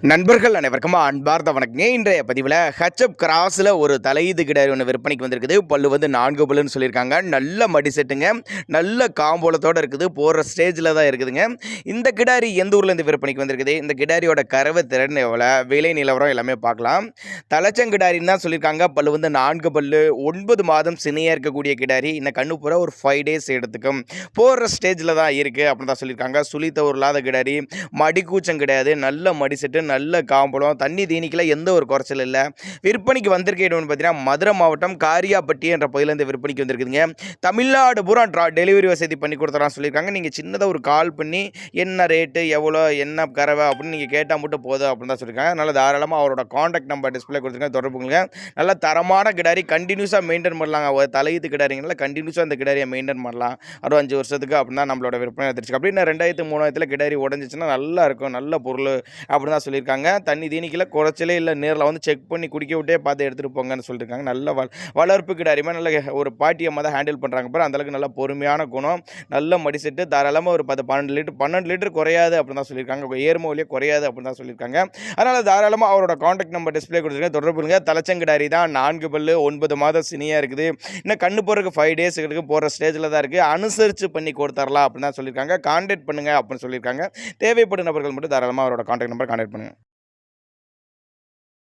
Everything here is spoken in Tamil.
நண்பர்கள் அனைவருக்கும் அன்பார்ந்த வணக்கங்க. இன்றைய பதிவில் ஹெச்எப் கிராஸில் ஒரு தலையீது கிடாரி ஒன்று விற்பனைக்கு வந்திருக்குது. பல்லு வந்து 4 பல்லுன்னு சொல்லியிருக்காங்க. நல்ல மடி செட்டுங்க, நல்ல காம்போலத்தோடு இருக்குது. போகிற ஸ்டேஜில் தான் இருக்குதுங்க. இந்த கிடாரி எந்த ஊர்லேருந்து விற்பனைக்கு வந்திருக்குது, இந்த கிடாரியோட கறவை திறன் எவ்வளோ, விலை நிலவரம் எல்லாமே பார்க்கலாம். தலைச்சங்கிடாரின்னு தான் சொல்லியிருக்காங்க. பல்லு வந்து 4 பல்லு, 9 மாதம் சினையாக இருக்கக்கூடிய கிடாரி. இந்த கண்ணு பூரா ஒரு 5 டேஸ் எடுத்துக்கும். போகிற ஸ்டேஜில் தான் இருக்குது அப்படின்னு தான் சொல்லியிருக்காங்க. சுழி தவறு இல்லாத கிடாரி, மடி கூச்சம் கிடையாது, நல்ல மடி செட்டு, நல்ல காம்பளம், தண்ணி தீனிக்கல எந்த ஒரு குறைச்சல் இல்லை. விற்பனைக்கு வந்திருக்க இடம் பார்த்தீங்கன்னா மதுரை மாவட்டம் காரியாப்பட்டி என்ற பகுதியிலேருந்து விற்பனைக்கு வந்திருக்குதுங்க. தமிழ்நாடு பூரா டெலிவரி வசதி பண்ணி கொடுத்துறான்னு சொல்லியிருக்காங்க. நீங்கள் சின்னதாக ஒரு கால் பண்ணி என்ன ரேட்டு, எவ்வளோ, என்ன கறவை அப்படின்னு நீங்கள் கேட்டால் மட்டும் போதும் அப்படின்னு தான் சொல்லியிருக்காங்க. அதனால் தாராளமாக அவரோட காண்டாக்ட் நம்பர் டிஸ்பிளே கொடுத்துருக்காங்க, தொடர்புங்க. நல்ல தரமான கிடாரி, கண்டினியூஸாக மெயின்டைன் பண்ணலாங்க. ஒரு தலையீத்து கிடாரிங்கனால கண்டினியூஸாக அந்த கிடாரியை மெயின்டைன் பண்ணலாம். 5 வருஷத்துக்கு அப்படின்னா நம்மளோட விற்பனை எடுத்துருச்சு. அப்படின்னா 2000 3000 கிடாரி உடஞ்சிச்சுன்னா நல்லா இருக்கும், நல்ல பொருள் அப்படின்னு தான் சொல்லியிருக்காங்க. தண்ணி தீனிக்கல குறைச்சலே இல்லை, நேரில் வந்து செக் பண்ணி குடிக்க விட்டே பார்த்து எடுத்துகிட்டு போங்கன்னு சொல்லியிருக்காங்க. நல்ல வளர்ப்பு கிடாரிமா நல்ல ஒரு பாட்டியம்மா தான் ஹேண்டில் பண்ணுறாங்க. பாரு அந்தளவுக்கு நல்ல பொறுமையான குணம், நல்ல மடிசெட்டு, தாராளமாக ஒரு 12 லிட்டர் குறையாது அப்படின்னு தான் சொல்லியிருக்காங்க. ஏர்ம வழியே குறையாது அப்படின்னு தான் சொல்லியிருக்காங்க. அதனால் தாராளமாக அவரோட காண்டாக்ட் நம்பர் டிஸ்பிளே கொடுத்துருங்க, தொடர்புங்க. தலைச்சங்கிடாரி தான், 4 பல்லு, 9 மாதம் சினியாக இருக்குது. இன்னும் கண்ணு போகிறதுக்கு 5 டேஸ் இருக்குது, போகிற ஸ்டேஜில் தான் இருக்குது. அனுசரித்து பண்ணி கொடுத்துடலாம் அப்படின்னு தான் சொல்லியிருக்காங்க. கான்டாக்ட் பண்ணுங்கள் அப்படின்னு சொல்லியிருக்காங்க. தேவைப்படும் நபர்கள் மட்டும் தாராளமாக அவரோட காண்டாக்ட் நம்பர் கான்டாக்ட் பண்ணுங்கள்.